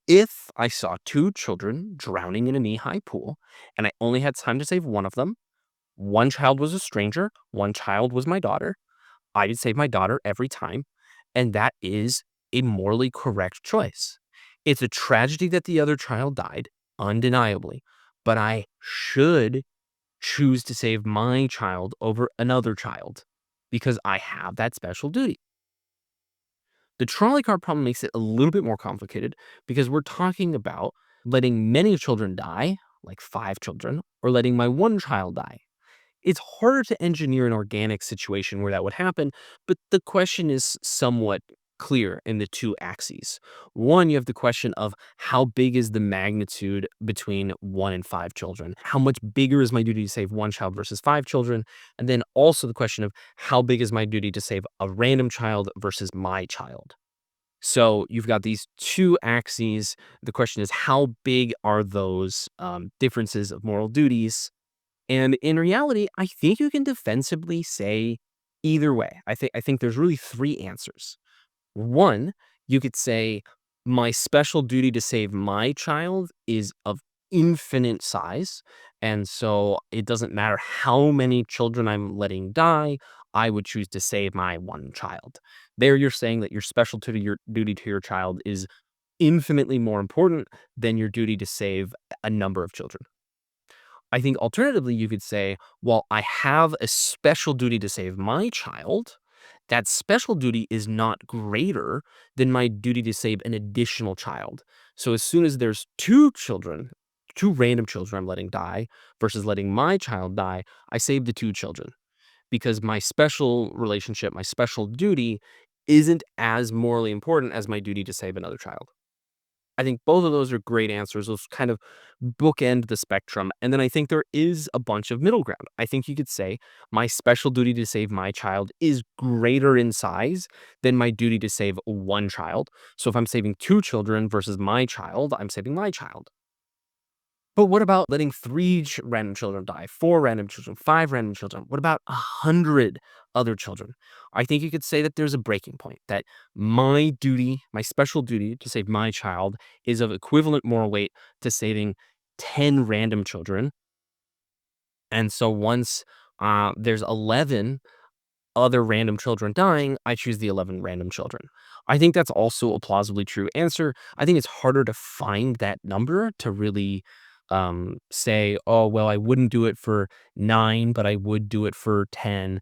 If I saw two children drowning in a knee-high pool and I only had time to save one of them, one child was a stranger, one child was my daughter, I would save my daughter every time, and that is a morally correct choice. It's a tragedy that the other child died, undeniably, but I should choose to save my child over another child because I have that special duty. The trolley car problem makes it a little bit more complicated because we're talking about letting many children die, like 5 children, or letting my one child die. It's harder to engineer an organic situation where that would happen, but the question is somewhat clear in the two axes. One, you have the question of how big is the magnitude between 1 and 5 children? How much bigger is my duty to save one child versus 5 children? And then also the question of how big is my duty to save a random child versus my child? So you've got these two axes. The question is, how big are those differences of moral duties? And in reality, I think you can defensively say either way. I think there's really three answers. One, you could say my special duty to save my child is of infinite size, and so it doesn't matter how many children I'm letting die, I would choose to save my one child. There you're saying that your special duty to your child is infinitely more important than your duty to save a number of children. I think alternatively, you could say, well, I have a special duty to save my child. That special duty is not greater than my duty to save an additional child. So as soon as there's two children, two random children I'm letting die versus letting my child die, I save the two children because my special relationship, my special duty isn't as morally important as my duty to save another child. I think both of those are great answers. Those kind of bookend the spectrum. And then I think there is a bunch of middle ground. I think you could say my special duty to save my child is greater in size than my duty to save one child. So if I'm saving two children versus my child, I'm saving my child. But what about letting random children die, four random children, five random children? What about 100 other children? I think you could say that there's a breaking point, that my duty, my special duty to save my child is of equivalent moral weight to saving 10 random children. And so once there's 11 other random children dying, I choose the 11 random children. I think that's also a plausibly true answer. I think it's harder to find that number to really say, oh, well, I wouldn't do it for 9, but I would do it for 10.